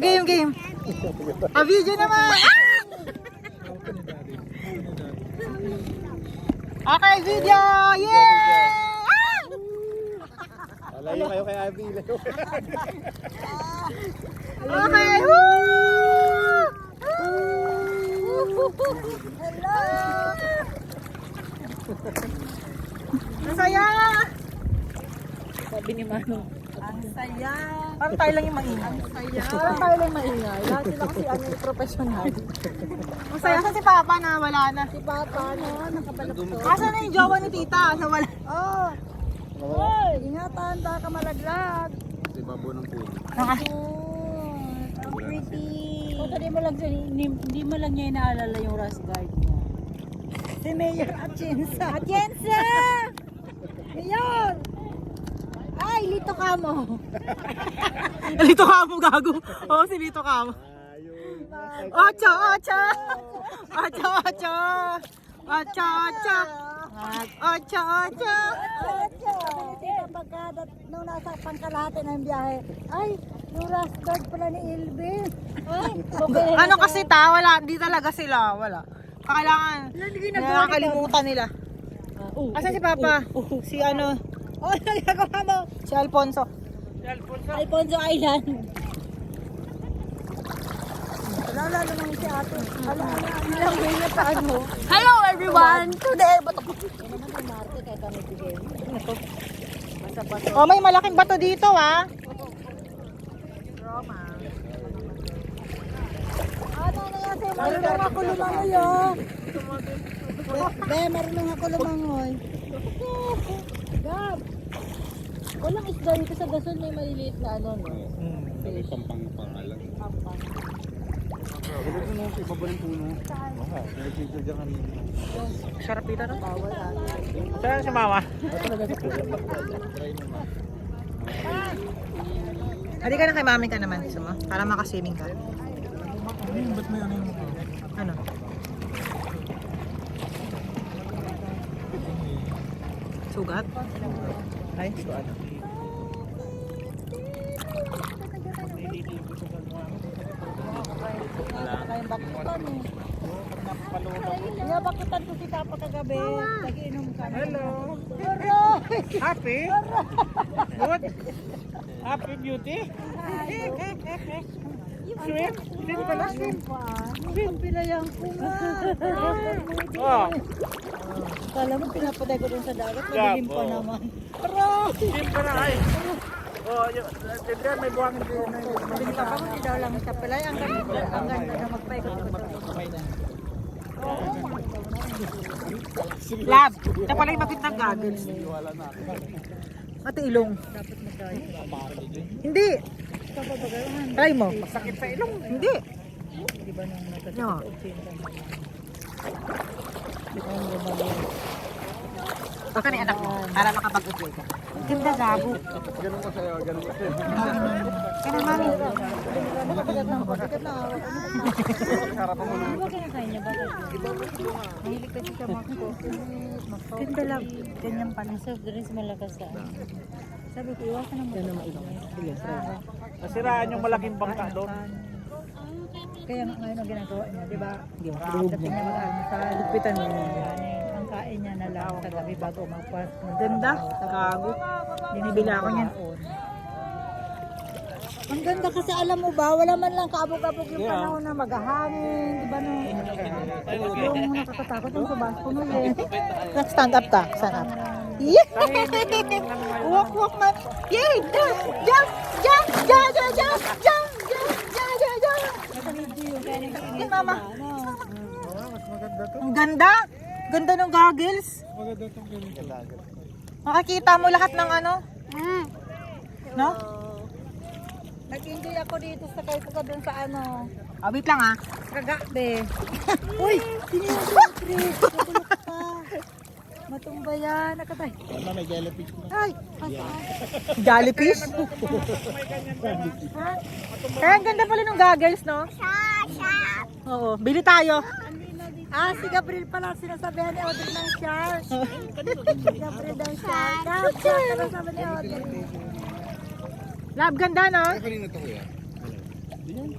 Game. Video naman. Okay, video. Yeah! Layo kayo kay Abby. Okay. Woo! Hello. Masaya. Sabi ni Manong. Ang saya. Parang tayo lang yung maingay. Ang saya. Parang tayo lang yung maingay. Lahat sila kasi professional. Masaya sa si Papa na wala na. Si Papa no, nakabalap to. Asa na yung jowa ni Tita? Asa wala? Oh. Hoy, ingatan ta ka malaglag. Si Babo ng puno. Ang pretty. Kung hindi mo lang niya inaalala yung Rust Guard niya. Si Mayor Atienza. Atienza! Mayor! Ay, Lito Kamo. Lito Kamo, gago. Oo, si Lito Kamo. Ocho. Pagka nung nasa pangkalahati ng biyahe, ay, yung Rust Guard pala ni Ilbe. Ay, Ano kasi wala, di talaga sila, wala. Kailangan, nakakalimutan nila. Asan si Papa? Si ano? Oh, nagagawa mo? Si Alfonso. Alfonso Island. Lalo naman si ate. Ilang way na pa ano. Hello everyone! Today, bato. Oh, may malaking bato dito ah. Roma. Ano na yan? Marunong ako lumangoy oh. Marunong ako lumangoy. Gab! Walang isda dito sa gasol, may maliliit na ano, no? May pampang-pangalan. Pampang. Gulit mo nung si Babo ng puno. Nag-video dyan kanina. Sarap dito no? Bawal ah. Saan si Mama? Halika na kay Mami ka naman. Gusto mo? Para makaswimming ka. Ba't may ano yung Ano? Sugat? Ay, sugat. Kaya bakutan eh. Kaya bakutan ko si Papa kagabi. Nagiinom ka. Hello! Happy? Good? Happy beauty? Swim? Swim ka na? Swim? Swim pilayang ko nga. Oh, Kala mo pinapatay ko dun sa dagat. Madilim pa naman. swim ka na ay. Oh, yun, may buhangin din. Papa ko daw lang sa pilay. Ang ganda na magpaikot ko. Lab, ito pala yung magandang goggles. Ate ilong. Dapat magtayo. Hindi. Try mo. Masakit sa ilong. Hindi. Di ba nung No. Baka ni anak mo, para makapag-enjoy ka. Ganda gago. Ganun ko sa'yo, ganun ko sa'yo. Kaya mami. Nakakagat ng bakit na hawak. Harapan mo Ano ba kinakain niya? Bakit? Mahilig kasi siya mag-cook. Ganda lang. Ganyan pala. Sa drinks malakas sa sabi ko, iwasan ng mga ilong. Nasiraan yung malaking bangka doon. Kaya ngayon ang ginagawa niya, di ba? Dating niya mag-almusal. Lupitan mo. Ang kain niya na lang sa gabi bago umagpas. Ganda. Gago. Binibila ako niyan. Ang ganda kasi alam mo ba, wala man lang kaabog-abog yung panahon na maghahangin, di ba no? Yung nakakatakot yung subas puno eh. Stand up ta. Stand up. Yeah! Walk man. Yay! Jump! Jump! Jump! Jump! Jump! Jump! Jump! Jump! Hey, mama. mas maganda to. Ang ganda! Ganda ng goggles. Maganda itong ganun sa dagat. Makikita mo lahat ng ano. No? Nag-enjoy ako dito sa kayo ko dun sa ano, Wait lang ah. Kagabi. Uy! Sinilipres! Natulog pa. Matumba yan. Nakatay. Ano, may jellyfish na. Ay! Jellyfish? Kaya ang ganda pala ng goggles, no? Oo. Bili tayo. Ah, si Gabriel pala sinasabihan ni Audrey ng shark. Si Gabriel ng shark. Gab, shark. Ano sabi ni Audrey? Lab, ganda, no? Ay, kanina to kuya.